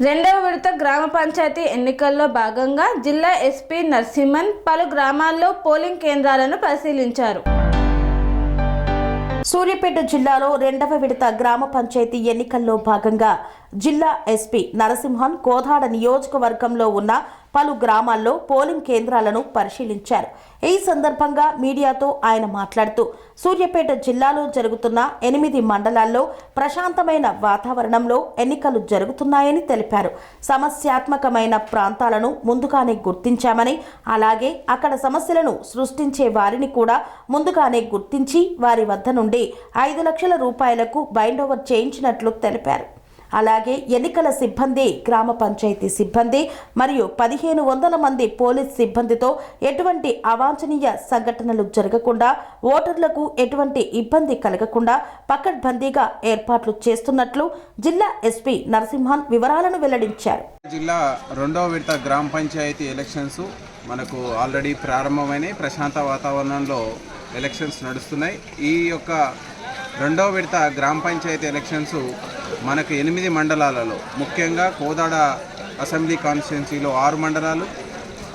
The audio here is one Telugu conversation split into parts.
రెండవ విడత గ్రామ పంచాయతీ ఎన్నికల్లో భాగంగా జిల్లా ఎస్పీ నరసింహన్ పలు గ్రామాల్లో పోలింగ్ కేంద్రాలను పరిశీలించారు. సూర్యాపేట జిల్లాలో రెండవ విడత గ్రామ పంచాయతీ ఎన్నికల్లో భాగంగా జిల్లా ఎస్పీ నరసింహన్ కోదాడ నియోజకవర్గంలో ఉన్న పలు గ్రామాల్లో పోలింగ్ కేంద్రాలను పరిశీలించారు. ఈ సందర్భంగా మీడియాతో ఆయన మాట్లాడుతూ సూర్యాపేట జిల్లాలో జరుగుతున్న 8 మండలాల్లో ప్రశాంతమైన వాతావరణంలో ఎన్నికలు జరుగుతున్నాయని తెలిపారు. సమస్యాత్మకమైన ప్రాంతాలను ముందుగానే గుర్తించామని, అలాగే అక్కడ సమస్యలను సృష్టించే వారిని కూడా ముందుగానే గుర్తించి వారి వద్ద నుండి 5 లక్షల రూపాయలకు బైండ్ ఓవర్ చేయించినట్లు తెలిపారు. అలాగే ఎన్నికల సిబ్బంది, గ్రామ పంచాయతీ సిబ్బంది మరియు 1500 మంది పోలీస్ సిబ్బందితో ఎటువంటి అవాంఛనీయ సంఘటనలు జరగకుండా, ఓటర్లకు ఎటువంటి ఇబ్బంది కలగకుండా పకడ్బందీగా ఏర్పాట్లు చేస్తున్నట్లు జిల్లా ఎస్పీ నరసింహన్ వివరాలను వెల్లడించారు. జిల్లా రెండవ విడత గ్రామ పంచాయతీ ఎలక్షన్స్ మనకు ఆల్రెడీ ప్రారంభమైన ప్రశాంత వాతావరణంలో ఎలక్షన్స్ నడుస్తున్నాయి. ఈ యొక్క రెండవ విడత గ్రామ పంచాయతీ ఎలక్షన్స్ మనకు 8 మండలాలలో, ముఖ్యంగా కోదాడ అసెంబ్లీ కాన్స్టిట్యున్సీలో 6 మండలాలు,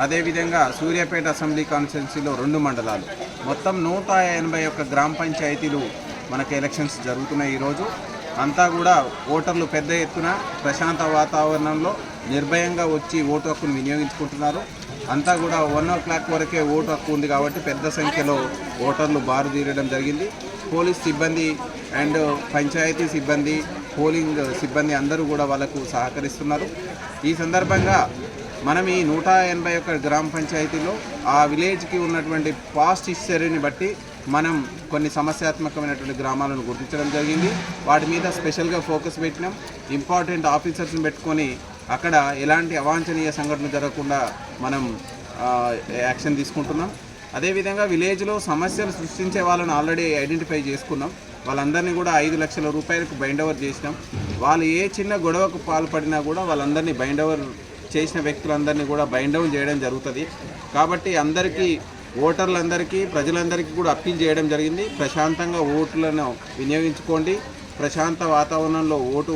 అదేవిధంగా సూర్యాపేట అసెంబ్లీ కాన్స్టిట్యున్సీలో 2 మండలాలు, మొత్తం 181 గ్రామ పంచాయతీలు మనకు ఎలక్షన్స్ జరుగుతున్నాయి. ఈరోజు అంతా కూడా ఓటర్లు పెద్ద ఎత్తున ప్రశాంత వాతావరణంలో నిర్భయంగా వచ్చి ఓటు హక్కును వినియోగించుకుంటున్నారు. అంతా కూడా 1 o'clock వరకే ఓటు హక్కు ఉంది కాబట్టి పెద్ద సంఖ్యలో ఓటర్లు బారు తీరడం జరిగింది. పోలీస్ సిబ్బంది అండ్ పంచాయతీ సిబ్బంది, పోలింగ్ సిబ్బంది అందరూ కూడా వాళ్ళకు సహకరిస్తున్నారు. ఈ సందర్భంగా మనం ఈ 181 గ్రామ పంచాయతీలో ఆ విలేజ్కి ఉన్నటువంటి పాస్ట్ హిస్టరీని బట్టి మనం కొన్ని సమస్యాత్మకమైనటువంటి గ్రామాలను గుర్తించడం జరిగింది. వాటి మీద స్పెషల్గా ఫోకస్ పెట్టినాం. ఇంపార్టెంట్ ఆఫీసర్స్ని పెట్టుకొని అక్కడ ఎలాంటి అవాంఛనీయ సంఘటనలు జరగకుండా మనం యాక్షన్ తీసుకుంటున్నాం. అదేవిధంగా విలేజ్లో సమస్యలు సృష్టించే వాళ్ళని ఆల్రెడీ ఐడెంటిఫై చేసుకున్నాం. వాళ్ళందరినీ కూడా 5 లక్షల రూపాయలకు బైండ్ ఓవర్ చేసినాం. వాళ్ళు ఏ చిన్న గొడవకు పాల్పడినా కూడా వాళ్ళందరినీ బైండ్ ఓవర్ చేసిన వ్యక్తులందరినీ కూడా బైండ్ డౌన్ చేయడం జరుగుతుంది. కాబట్టి అందరికీ, ఓటర్లందరికీ, ప్రజలందరికీ కూడా అప్పీల్ చేయడం జరిగింది. ప్రశాంతంగా ఓట్లను వినియోగించుకోండి. ప్రశాంత వాతావరణంలో ఓటు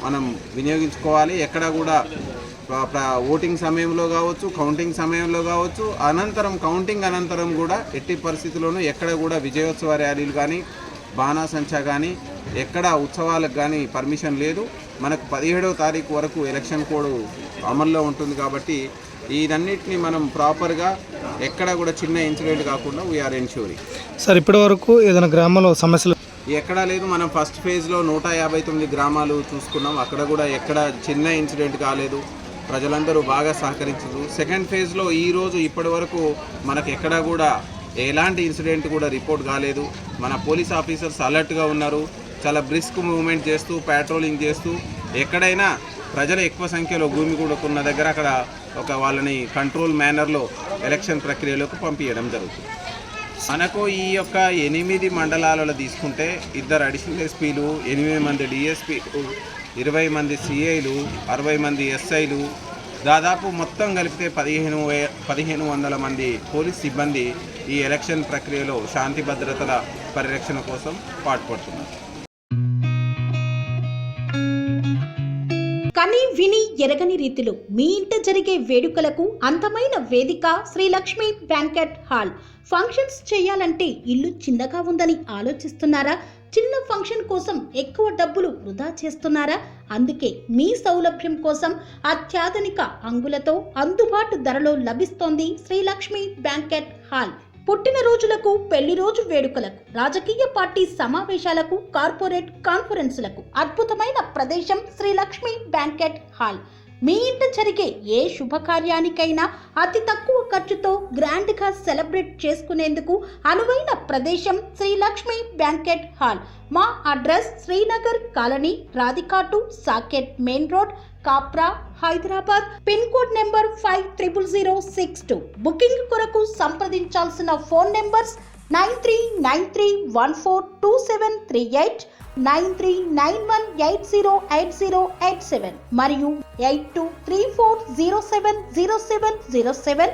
మనం వినియోగించుకోవాలి. ఎక్కడ కూడా ఓటింగ్ సమయంలో కావచ్చు, కౌంటింగ్ సమయంలో కావచ్చు, కౌంటింగ్ అనంతరం కూడా ఎట్టి పరిస్థితుల్లోనూ ఎక్కడ కూడా విజయోత్సవ ర్యాలీలు కానీ, బాణాసంచా కానీ, ఎక్కడ ఉత్సవాలకు కానీ పర్మిషన్ లేదు. మనకు 17వ తారీఖు వరకు ఎలక్షన్ కోడ్ అమల్లో ఉంటుంది. కాబట్టి ఇదన్నిటిని మనం ప్రాపర్గా ఎక్కడ కూడా చిన్న ఇన్సిడెంట్ కాకుండా వీఆర్ ఎన్ష్యూరింగ్. సార్, ఇప్పటి వరకు ఏదైనా గ్రామంలో సమస్యలు ఎక్కడా లేదు. మనం ఫస్ట్ ఫేజ్లో 159 గ్రామాలు చూసుకున్నాం. అక్కడ కూడా ఎక్కడ చిన్న ఇన్సిడెంట్ కాలేదు. ప్రజలందరూ బాగా సహకరించారు. సెకండ్ ఫేజ్లో ఈరోజు ఇప్పటి వరకు మనకు ఎక్కడా కూడా ఎలాంటి ఇన్సిడెంట్ కూడా రిపోర్ట్ కాలేదు. మన పోలీస్ ఆఫీసర్స్ అలర్ట్గా ఉన్నారు. చాలా బ్రిస్క్ మూవ్మెంట్ చేస్తూ, ప్యాట్రోలింగ్ చేస్తూ, ఎక్కడైనా ప్రజలు ఎక్కువ సంఖ్యలో గుమిగూడుకున్న దగ్గర అక్కడ వాళ్ళని కంట్రోల్ మేనర్లో ఎలక్షన్ ప్రక్రియలోకి పంపించడం జరుగుతుంది. మనకు ఈ యొక్క 8 మండలాలలో తీసుకుంటే 2 అడిషనల్ ఎస్పీలు, 8 మంది డిఎస్పీలు, 20 మంది సిఐలు, 60 మంది ఎస్ఐలు, దాదాపు మొత్తం కలిపితే 1500 మంది పోలీస్ సిబ్బంది ఈ ఎలక్షన్ ప్రక్రియలో శాంతి భద్రతల పరిరక్షణ కోసం పాటుపడుతున్నారు. కని విని ఎరగని రీతిలో మీ ఇంట జరిగే వేడుకలకు అందమైన వేదిక Shri Lakshmi banquet hall. Functions చేయాలంటే ఇల్లు చిన్నగా ఉందని ఆలోచిస్తున్నారా? చిన్న ఫంక్షన్ కోసం ఎక్కువ డబ్బులు వృధా చేస్తున్నారా? అందుకే మీ సౌలభ్యం కోసం అత్యాధునిక అంగులతో అందుబాటు ధరలో లభిస్తోంది శ్రీ లక్ష్మీ బ్యాంకెట్ హాల్. పుట్టినరోజులకు, పెళ్లి రోజు వేడుకలకు, రాజకీయ పార్టీ సమావేశాలకు, కార్పొరేట్ కాన్ఫరెన్సులకు అద్భుతమైన ప్రదేశం శ్రీ లక్ష్మీ బ్యాంకెట్ హాల్. మీ ఇంట జరిగే ఏ శుభకార్యానికైనా అతి తక్కువ ఖర్చుతో గ్రాండ్గా సెలబ్రేట్ చేసుకునేందుకు అనువైన ప్రదేశం శ్రీ లక్ష్మీ బ్యాంకెట్ హాల్. మా అడ్రస్ శ్రీనగర్ కాలనీ, రాధికాటు, Saket main road, Kapra, Hyderabad. Pin code number 500062. Booking కొరకు సంప్రదించాల్సిన ఫోన్ నెంబర్స్ 9393142738, 9391808087 మరియు 8234070707.